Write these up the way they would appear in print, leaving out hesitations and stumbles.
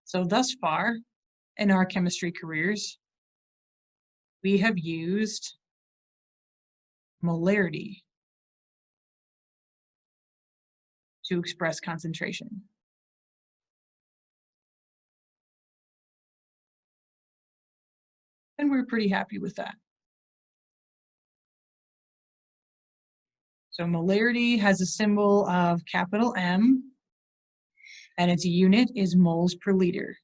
So thus far in our chemistry careers, we have used molarity to express concentration. And we're pretty happy with that. So molarity has a symbol of capital M, and its unit is moles per liter.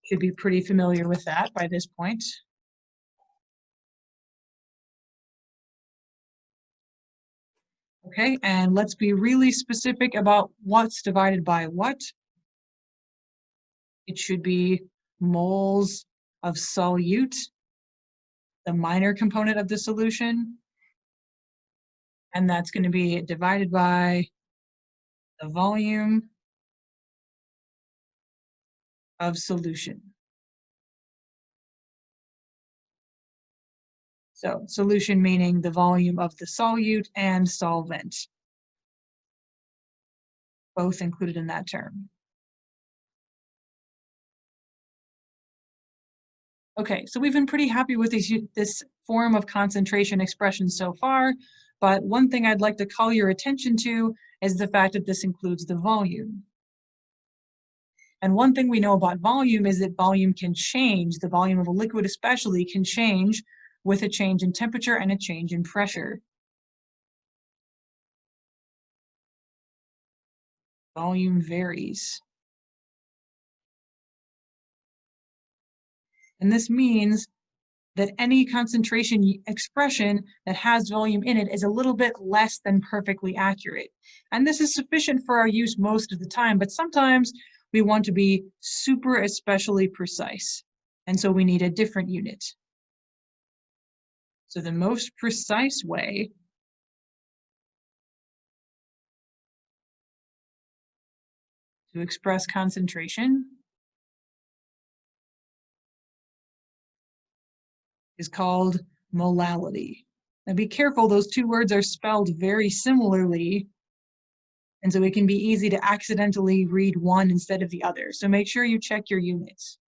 Should be pretty familiar with that by this point. Okay, and let's be really specific about what's divided by what. It should be moles of solute, the minor component of the solution, and that's going to be divided by the volume of solution. So solution meaning the volume of the solute and solvent, both included in that term. Okay, so we've been pretty happy with this form of concentration expression so far, but one thing I'd like to call your attention to is the fact that this includes the volume. And one thing we know about volume is that volume can change. The volume of a liquid especially can change with a change in temperature and a change in pressure. Volume varies. And this means that any concentration expression that has volume in it is a little bit less than perfectly accurate. And this is sufficient for our use most of the time, but sometimes we want to be super especially precise. And so we need a different unit. So the most precise way to express concentration is called molality. Now be careful, those two words are spelled very similarly, and so it can be easy to accidentally read one instead of the other. So make sure you check your units.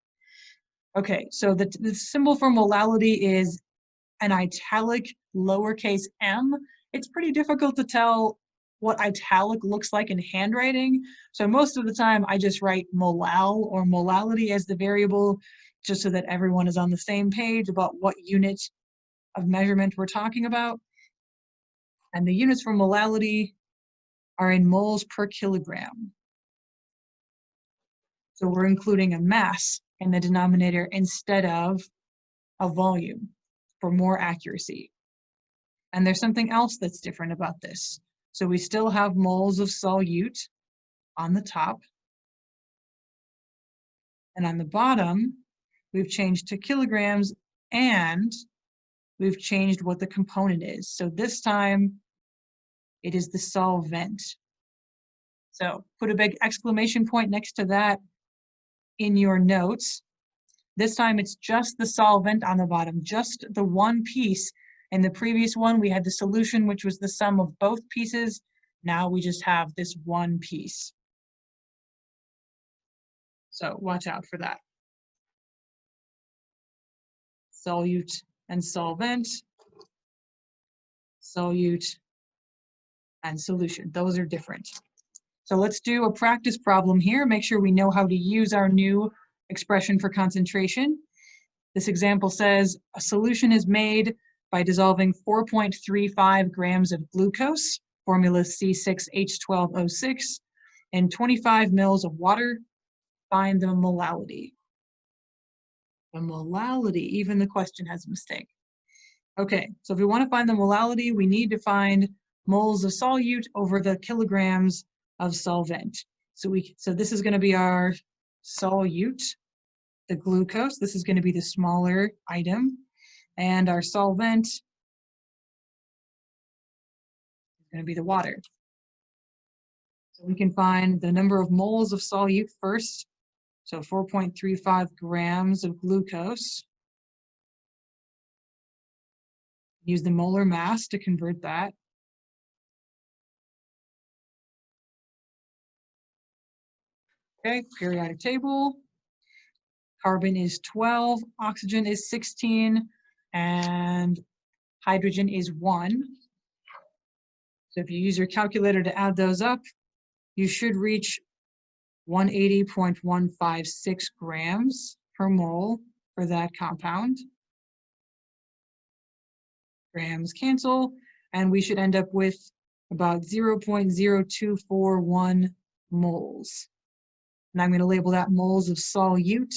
Okay, so the symbol for molality is an italic lowercase m. It's pretty difficult to tell what italic looks like in handwriting. So most of the time I just write molal or molality as the variable, just so that everyone is on the same page about what unit of measurement we're talking about. And the units for molality are in moles per kilogram. So we're including a mass in the denominator instead of a volume for more accuracy. And there's something else that's different about this. So we still have moles of solute on the top. And on the bottom, we've changed to kilograms, and we've changed what the component is. So this time, it is the solvent. So put a big exclamation point next to that in your notes. This time it's just the solvent on the bottom, just the one piece. In the previous one, we had the solution, which was the sum of both pieces. Now we just have this one piece. So watch out for that. Solute and solvent, solute and solution. Those are different. So let's do a practice problem here. Make sure we know how to use our new expression for concentration. This example says a solution is made by dissolving 4.35 grams of glucose, formula C6H12O6, in 25 mils of water. Find the molality. The molality, even the question has a mistake. Okay, so if we want to find the molality, we need to find moles of solute over the kilograms of solvent. So this is going to be our solute, the glucose. This is going to be the smaller item, and our solvent is going to be the water. So we can find the number of moles of solute first. So 4.35 grams of glucose. Use the molar mass to convert that. Okay, periodic table. Carbon is 12, oxygen is 16, and hydrogen is 1. So if you use your calculator to add those up, you should reach 180.156 grams per mole for that compound. Grams cancel, and we should end up with about 0.0241 moles. And I'm going to label that moles of solute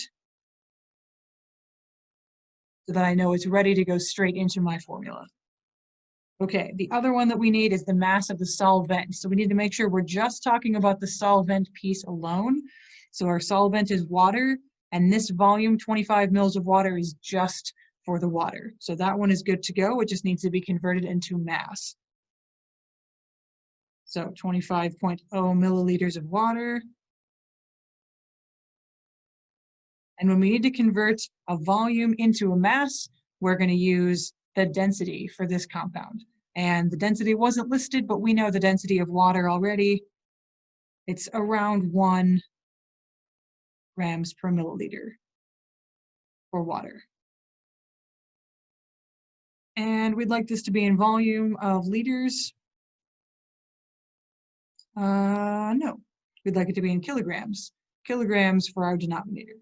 so that I know it's ready to go straight into my formula. Okay, the other one that we need is the mass of the solvent. So we need to make sure we're just talking about the solvent piece alone. So our solvent is water, and this volume, 25 mils of water, is just for the water. So that one is good to go. It just needs to be converted into mass. So 25.0 milliliters of water. And when we need to convert a volume into a mass, we're going to use the density for this compound. And the density wasn't listed, but we know the density of water already. It's around 1 grams per milliliter for water. And we'd like this to be in volume of liters. No, we'd like it to be in kilograms. Kilograms for our denominator.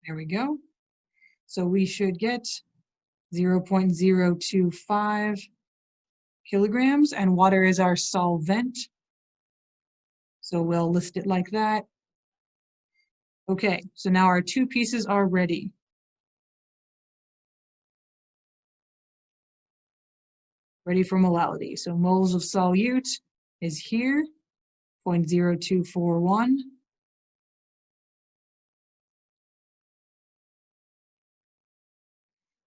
There we go. So we should get 0.025 kilograms, and water is our solvent. So we'll list it like that. Okay, so now our two pieces are ready. Ready for molality. So moles of solute is here, 0.0241.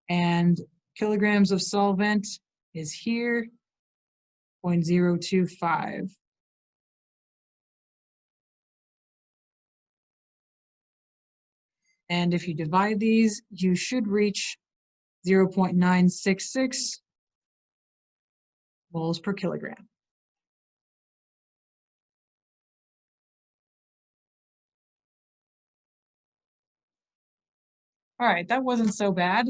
And kilograms of solvent is here, 0.025. And if you divide these, you should reach 0.966 moles per kilogram. All right, that wasn't so bad,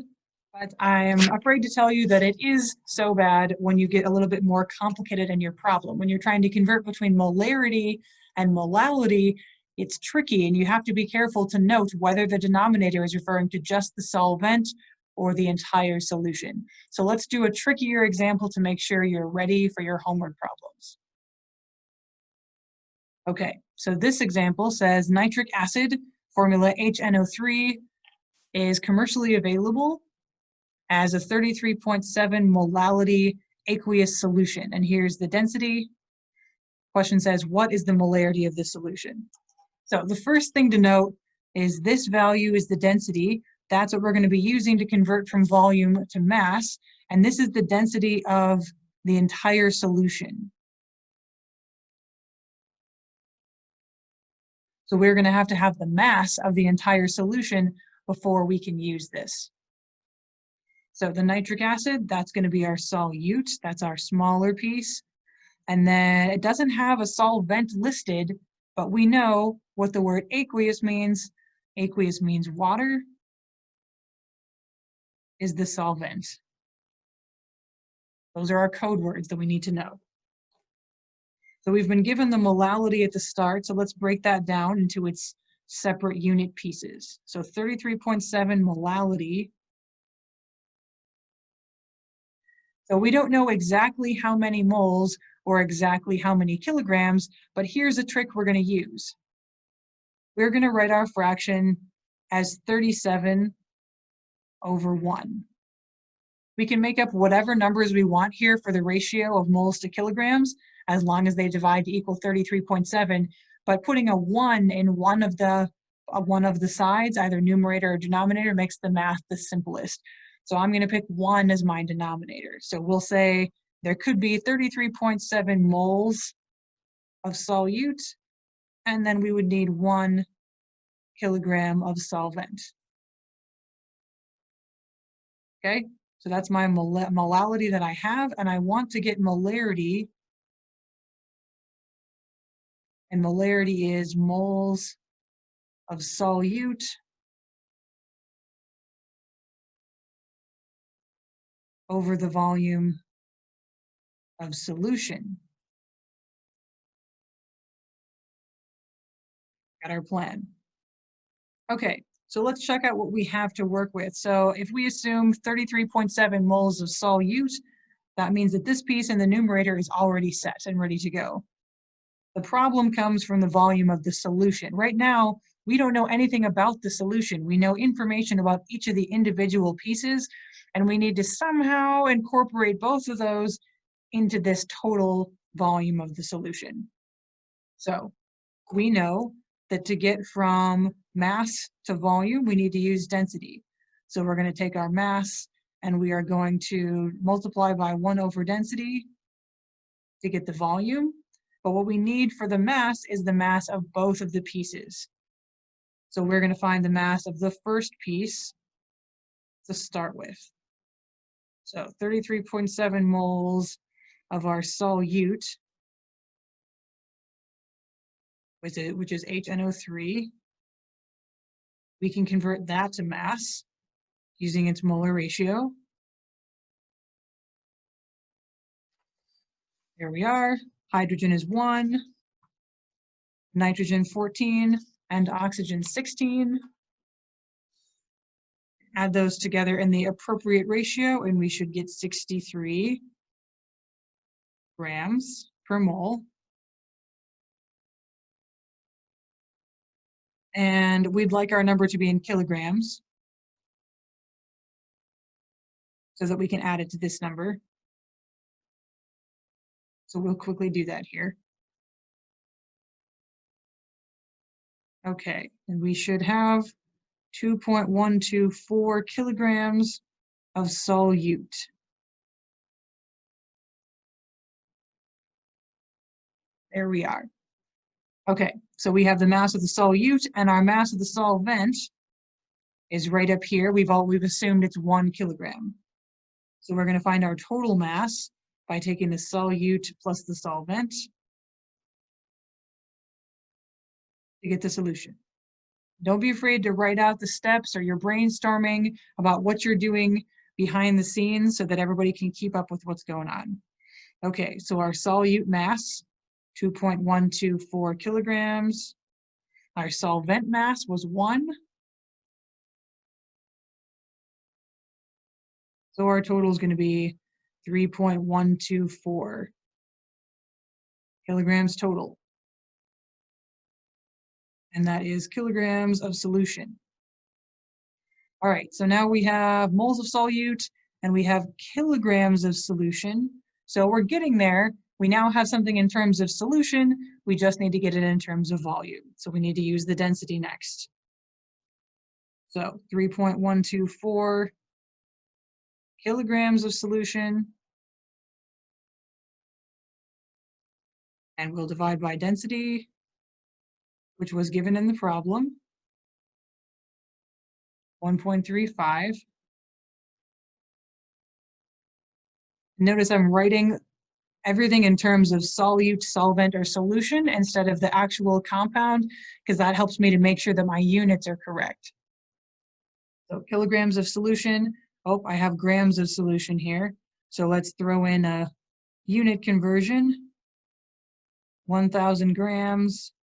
but I am afraid to tell you that it is so bad when you get a little bit more complicated in your problem. When you're trying to convert between molarity and molality, it's tricky, and you have to be careful to note whether the denominator is referring to just the solvent or the entire solution. So let's do a trickier example to make sure you're ready for your homework problems. Okay, so this example says nitric acid, formula HNO3, is commercially available as a 33.7 molality aqueous solution. And here's the density. Question says, what is the molarity of the solution? So the first thing to note is this value is the density. That's what we're going to be using to convert from volume to mass. And this is the density of the entire solution. So we're going to have the mass of the entire solution before we can use this. So the nitric acid, that's going to be our solute. That's our smaller piece. And then it doesn't have a solvent listed, but we know what the word aqueous means. Aqueous means water is the solvent. Those are our code words that we need to know. So we've been given the molality at the start, so let's break that down into its separate unit pieces. So 33.7 molality. So we don't know exactly how many moles or exactly how many kilograms, but here's a trick we're going to use. We're going to write our fraction as 37 over 1. We can make up whatever numbers we want here for the ratio of moles to kilograms, as long as they divide to equal 33.7, but putting a 1 in one of the sides, either numerator or denominator, makes the math the simplest. So I'm going to pick 1 as my denominator. So we'll say there could be 33.7 moles of solute, and then we would need 1 kilogram of solvent. Okay, so that's my molality that I have, and I want to get molarity And molarity is moles of solute over the volume of solution. Got our plan. Okay, so let's check out what we have to work with. So if we assume 33.7 moles of solute, that means that this piece in the numerator is already set and ready to go. The problem comes from the volume of the solution. Right now, we don't know anything about the solution. We know information about each of the individual pieces, and we need to somehow incorporate both of those into this total volume of the solution. So we know that to get from mass to volume, we need to use density. So we're going to take our mass and we are going to multiply by 1 over density to get the volume. But what we need for the mass is the mass of both of the pieces. So we're going to find the mass of the first piece to start with. So 33.7 moles of our solute, which is HNO3. We can convert that to mass using its molar ratio. There we are. Hydrogen is 1, nitrogen 14, and oxygen 16. Add those together in the appropriate ratio, and we should get 63 grams per mole. And we'd like our number to be in kilograms so that we can add it to this number. So we'll quickly do that here. Okay, and we should have 2.124 kilograms of solute. There we are. Okay, so we have the mass of the solute, and our mass of the solvent is right up here. We've assumed it's 1 kilogram. So we're going to find our total mass by taking the solute plus the solvent to get the solution. Don't be afraid to write out the steps or you're brainstorming about what you're doing behind the scenes so that everybody can keep up with what's going on. Okay, so our solute mass, 2.124 kilograms. Our solvent mass was 1. So our total is going to be 3.124 kilograms total. And that is kilograms of solution. All right, so now we have moles of solute and we have kilograms of solution. So we're getting there. We now have something in terms of solution. We just need to get it in terms of volume. So we need to use the density next. So 3.124 kilograms of solution. And we'll divide by density, which was given in the problem, 1.35. Notice I'm writing everything in terms of solute, solvent, or solution instead of the actual compound, because that helps me to make sure that my units are correct. So kilograms of solution. Oh, I have grams of solution here. So let's throw in a unit conversion, 1,000 grams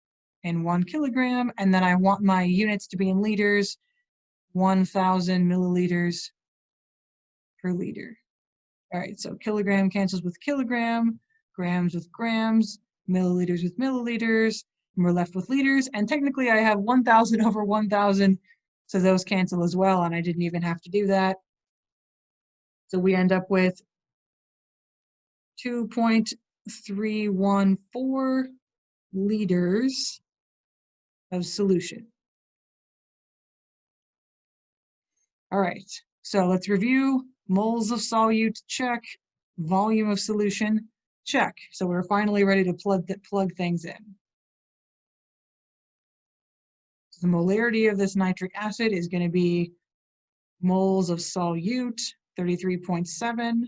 in 1 kilogram, and then I want my units to be in liters, 1,000 milliliters per liter. All right, so kilogram cancels with kilogram, grams with grams, milliliters with milliliters, and we're left with liters. And technically I have 1,000 over 1,000, so those cancel as well, and I didn't even have to do that. So we end up with 2.314 liters of solution. All right, so let's review. Moles of solute, check. Volume of solution, check. So we're finally ready to plug things in. So the molarity of this nitric acid is going to be moles of solute, 33.7,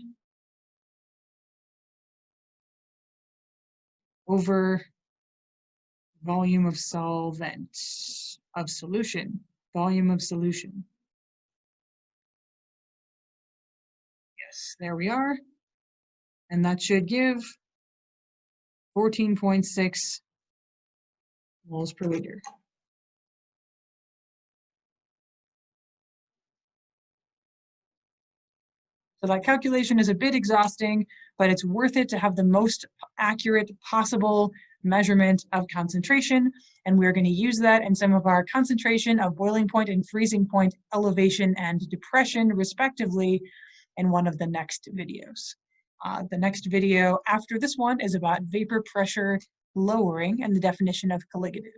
over volume of solvent, of solution, volume of solution. Yes, there we are. And that should give 14.6 moles per liter. So that calculation is a bit exhausting, but it's worth it to have the most accurate possible measurement of concentration. And we're going to use that in some of our concentration of boiling point and freezing point elevation and depression, respectively, in one of the next videos. The next video after this one is about vapor pressure lowering and the definition of colligative.